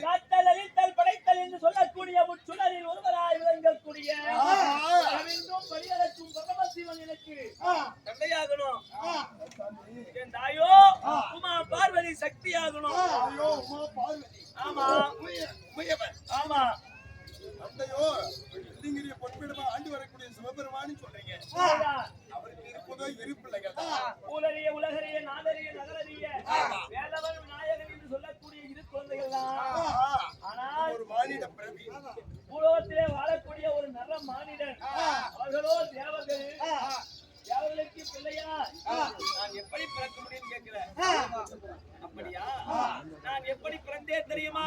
காத்தல் அழித்தல் படைத்தல் என்று சொல்லக்கூடிய முச்சுடரில் ஒருவராய் விளங்கக்கூடிய பரிகரக்கும் பரமசிவன் எனக்கு தந்தையாகணும். என் தாயோ உமா பார்வதி சக்தி ஆகணும். ஆமா ஆமா தந்தையோ வெள்ளிங்கிரிய பொற்பிடமா ஆண்டு வரக்கூடிய சிவபெருமானு சொல்றீங்க. அவருக்கு இருப்பதோ இருப்பில்லைங்க. உலகிய உலகறிய நாதறிய நகரறிய வேலவன் நாயகன் என்று சொல்லக்கூடிய இரு குழந்தைகள் தான். ஆனால் ஒரு மானிட பிரதி பூலோகத்திலே வாழக்கூடிய ஒரு நல்ல மானிடன். அவர்களோ தேவர்கள். தேவர்களுக்கு பிள்ளையா நான் எப்படி பிறக்க முடியும்னு கேட்கிறேன். அப்படியா? நான் எப்படி பிறந்தேன் தெரியுமா?